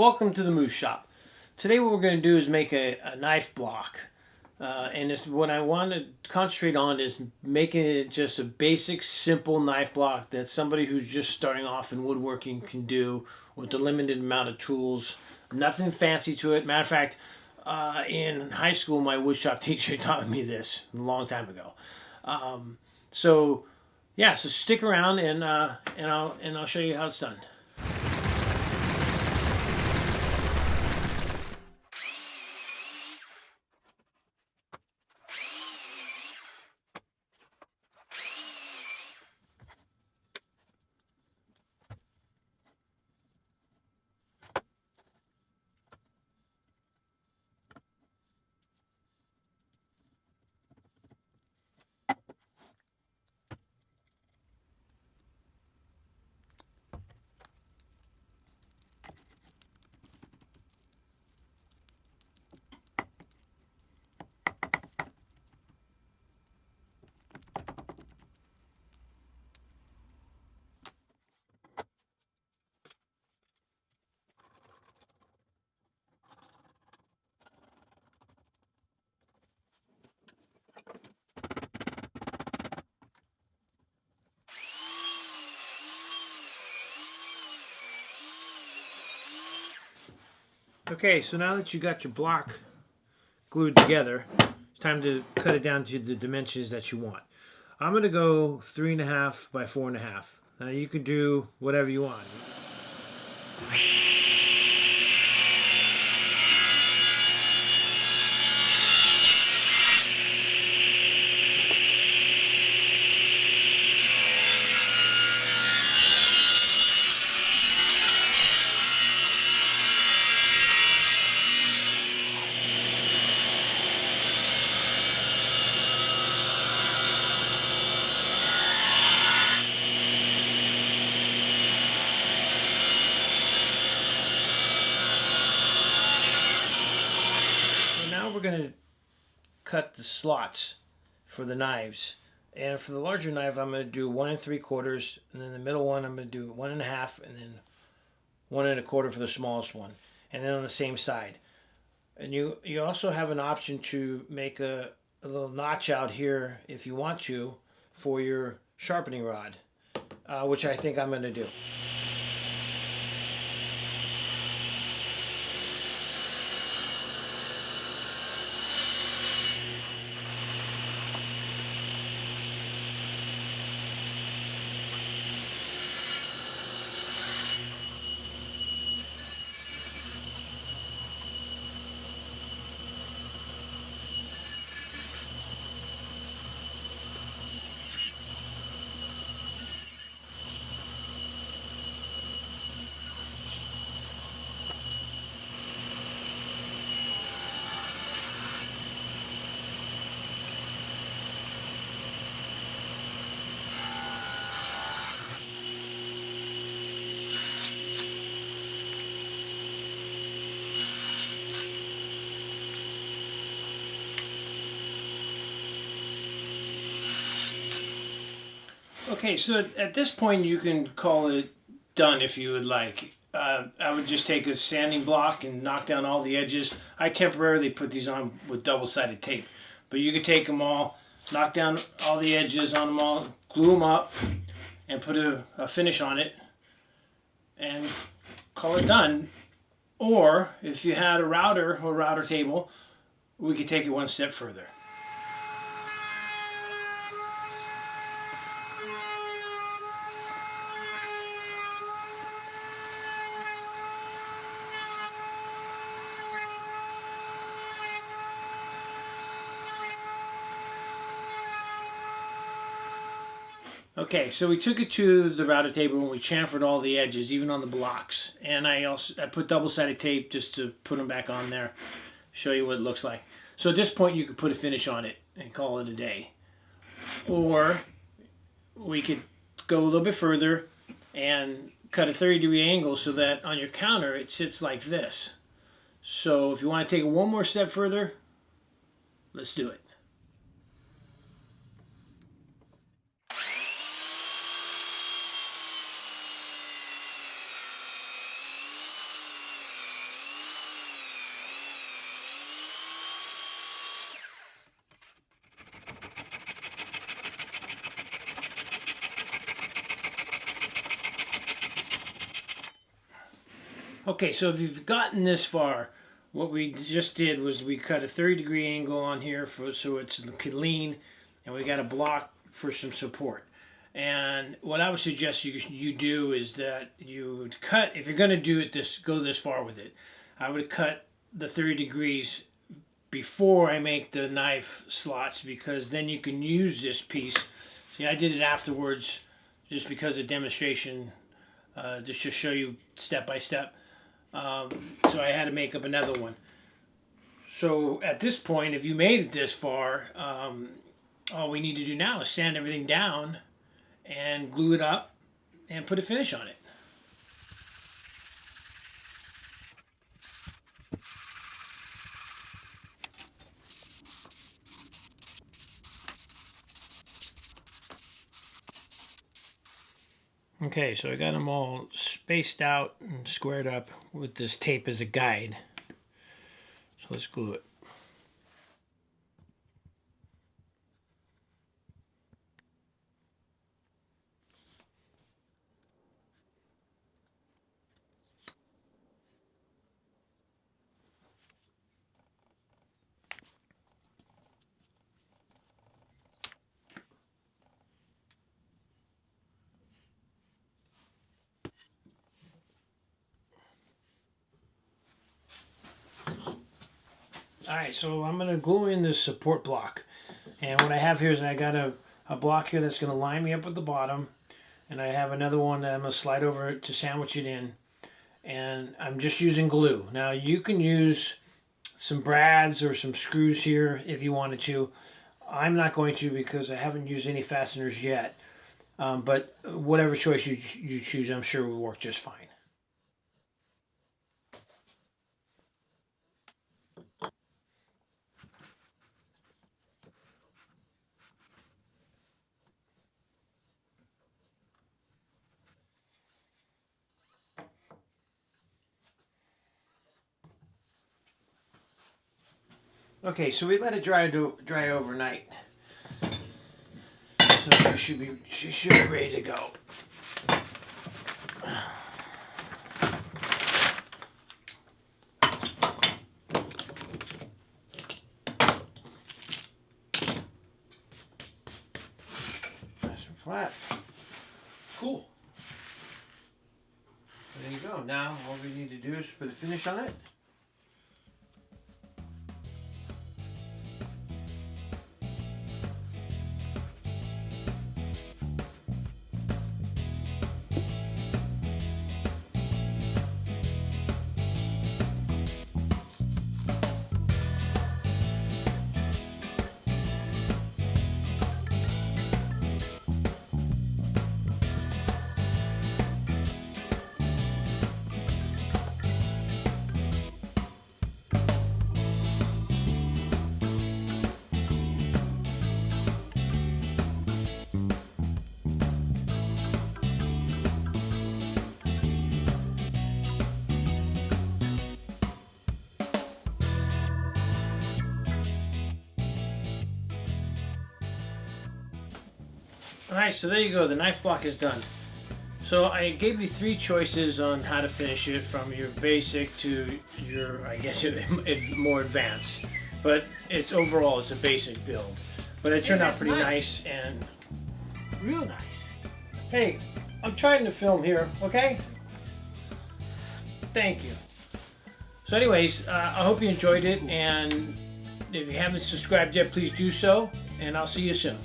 Welcome to the Themuzshop. Today what we're going to do is make a knife block. What I want to concentrate on is making it just a basic, simple knife block that somebody who's just starting off in woodworking can do with a limited amount of tools. Nothing fancy to it. Matter of fact, in high school, my woodshop teacher taught me this a long time ago. So stick around and I'll show you how it's done. Okay, so now that you got your block glued together, it's time to cut it down to the dimensions that you want. I'm going to go 3.5 by 4.5. Now you can do whatever you want. Now we're going to cut the slots for the knives, and for the larger knife I'm going to do 1 3/4, and then the middle one I'm going to do 1.5, and then 1 1/4 for the smallest one, and then on the same side. And you also have an option to make a little notch out here if you want to for your sharpening rod, which I think I'm going to do. Okay, so at this point you can call it done if you would like. I would just take a sanding block and knock down all the edges. I temporarily put these on with double-sided tape, but you could take them all, knock down all the edges on them all, glue them up, and put a finish on it, and call it done. Or if you had a router or router table, we could take it one step further. Okay, so we took it to the router table and we chamfered all the edges, even on the blocks. And I put double-sided tape just to put them back on there, show you what it looks like. So at this point you could put a finish on it and call it a day. Or we could go a little bit further and cut a 30-degree angle so that on your counter it sits like this. So if you want to take it one more step further, let's do it. Okay, so if you've gotten this far, what we just did was we cut a 30-degree angle on here so it's lean, and we got a block for some support. And what I would suggest you do is that you would cut, if you're going to go this far with it, I would cut the 30 degrees before I make the knife slots, because then you can use this piece. See, I did it afterwards just because of demonstration, just to show you step by step. So I had to make up another one. So at this point, if you made it this far, all we need to do now is sand everything down and glue it up and put a finish on it. Okay, so I got them all spaced out and squared up with this tape as a guide. So let's glue it. Alright, so I'm going to glue in this support block. And what I have here is I got a block here that's going to line me up at the bottom. And I have another one that I'm going to slide over to sandwich it in. And I'm just using glue. Now you can use some brads or some screws here if you wanted to. I'm not going to because I haven't used any fasteners yet. But whatever choice you choose, I'm sure will work just fine. Okay, so we let it dry overnight. So she should be ready to go. Nice and flat. Cool. There you go. Now all we need to do is put a finish on it. Alright, so there you go, the knife block is done. So I gave you 3 choices on how to finish it, from your basic to your, I guess, more advanced. But overall it's a basic build. But it turned out pretty nice and real nice. Hey, I'm trying to film here, okay? Thank you. So anyways, I hope you enjoyed it, and if you haven't subscribed yet, please do so, and I'll see you soon.